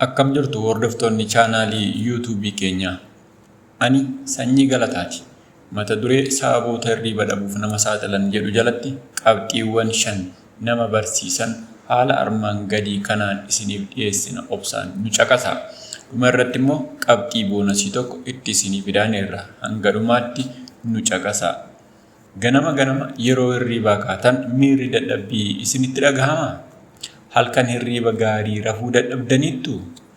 Akkam jirtu hordoftoonni chaanaalii YouTube keenyaa. Ani Sanyii Galataati. Mata duree sababoota hirriba dhabuuf nama saaxilan jedhu jalatti qabxiiwwan 5 nama barsiisan haala armaan gadii kanaan isiniif dhiyeessina obsaan nu caqasaa. Dhuma irratti immoo qabxii boonasii tokko itti isiniif fidaaneerra hanga dhumaatti nu caqasaa. Ganama yeroo hirribaa kaatan miirri dadhabbii isinitti dhagahamaa? Halkan hirriba gaarii rafuu dadhabdaniittu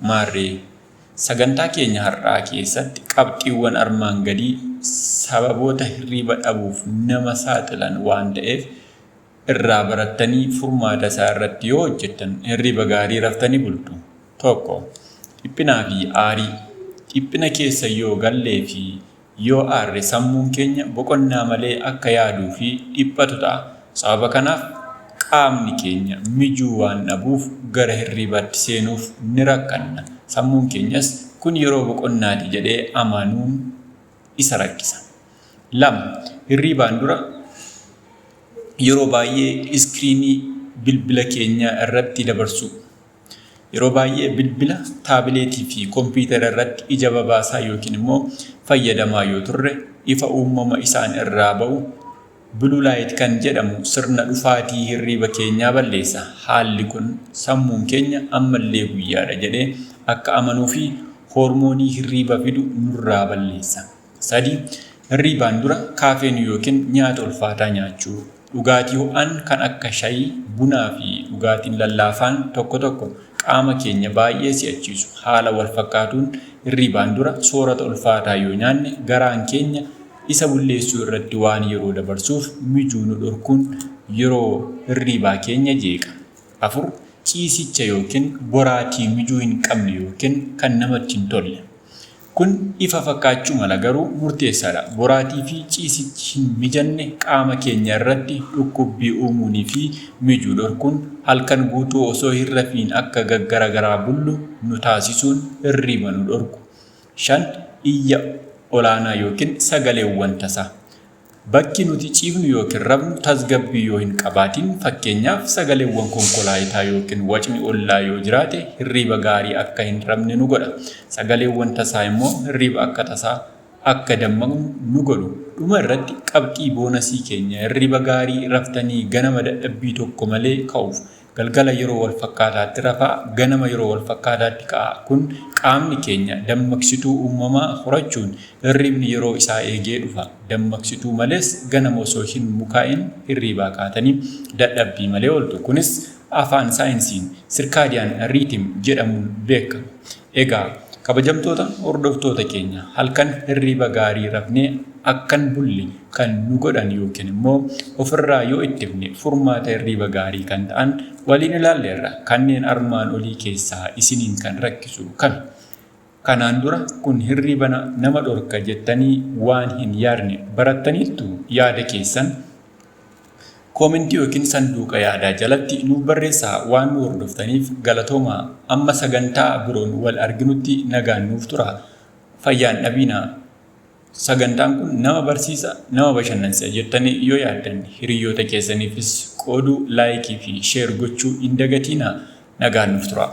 maarree sagantaa keenya har'aa keessatti qabxiiwwan armaan gadii sababoota hirriba dhabuuf nama saaxilan waan ta'eef irraa barattanii furmaata isaa irratti yoo hojjettan hirriba gaarii raftanii bultu. 1. Dhiphinaa fi aarii. Dhiphina keessa yoo gallee fi yoo aarre sammuun keenya boqonnaa malee akka yaaduu fi dhiphatu ta'a. Sababa kanaaf qaamni keenya mijuu waan dhabuuf gara hirribaatti seenuuf ni rakkanna. Sammuun keenyas kun yeroo boqonnaati jedhee amanuun isa rakkisa. 2. Hirribaan dura yeroo baay'ee iskiriinii bilbila keenyaa irratti dabarsu. Yeroo baay'ee bilbila, taabileetii fi kompiitara irratti ija babaasaa yookiin immoo fayyadamaa yoo turre ifa uumama isaan irraa ba'u Blue light kan jedhamu sirna dhufaatii hirriba keenyaa balleessa. Haalli kun sammuun keenya ammallee guyyaadha jedhee akka amanuu fi hormoonii hirriba fidu nurraa balleessa. 3. Hirribaan dura kaafeen yookiin nyaata ulfaataa nyaachuu. Dhugaatii ho'aan kan akka shaayii, bunaa fi dhugaatiin lallaafaan tokko qaama keenya baay'ee si'achiisu. Haala wal fakkaatuun hirribaan dura soorata ulfaataa yoo nyaanne garaan keenya isa bulleessuu irratti waan yeroo dabarsuuf mijuu nu dhorkuun yeroo hirribaa keenya jeeqa. 4. Ciisicha yookiin boraatii mijuu hin qabne yookiin kan namatti hin tolle. Kun ifa fakkaachuu mala garuu murteessaadha. Boraatii fi ciisichi hin mijanne qaama keenya irratti dhukkubbii uumuunii fi mijuu dhorkuun halkan guutuu osoo hin rafiin akka gaggaraagaraa bullu nu taasisuun hirriba nu dhorku. 5. Iyya olaanaa yookiin sagaleewwan tasaa. Bakki nuti ciifnu yookiin rafnu tasgabbii yoo hin qabaatin, fakkeenyaaf sagaleewwan konkolaataa yookiin wacni ollaa yoo jiraate hirriba gaarii akka hin rafne nu godha. Sagaleewwan tasaa immoo hirriba akka tasaa akka dammaqnu nu godhu. Dhuma irratti qabxii boonasii keenya hirriba gaarii raftanii ganama dadhabbii tokko malee ka'uuf. Galgala yeroo wal fakkaataatti rafaa, ganama yeroo wal fakkaataatti ka'a. Kun qaamni keenya dammaqsituu uumamaa horachuun hirribni yeroo isaa eegee dhufa. Dammaqsituu malees ganama osoo hin mukaa'in hirribaa kaatanii dadhabbii malee ooltu. Kunis afaan saayinsiin sirkaadiyaan riitim jedhamuun beekama. Egaa kabajamtoota hordoftoota keenya halkan hirriba gaarii rafnee akkan bulli kan nu godhan yookiin immoo ofirraa yoo ittifne furmaata hirriba gaarii kan ta'an waliin ilaalleerra. Kanneen armaan olii keessaa isiniin kan rakkisu kan kanaan dura kun hirriba nama dhorka jettanii waan hin yaadne barattaniittu yaada keessan koomentii yookiin sanduuqa yaadaa jalatti nuuf barreessaa. Waan nu hordoftaniif galatoomaa. Amma sagantaa biroon wal arginutti nagaan nuuf tura. Fayyaan dhabiinaa. Sagantaan kun nama barsiisa, nama bashannansiisa jettanii yoo yaaddan hiriyoota keessaniifis qooduu, laayikii fi sheer gochuu hin dagatiinaa. Nagaan nuuf tura.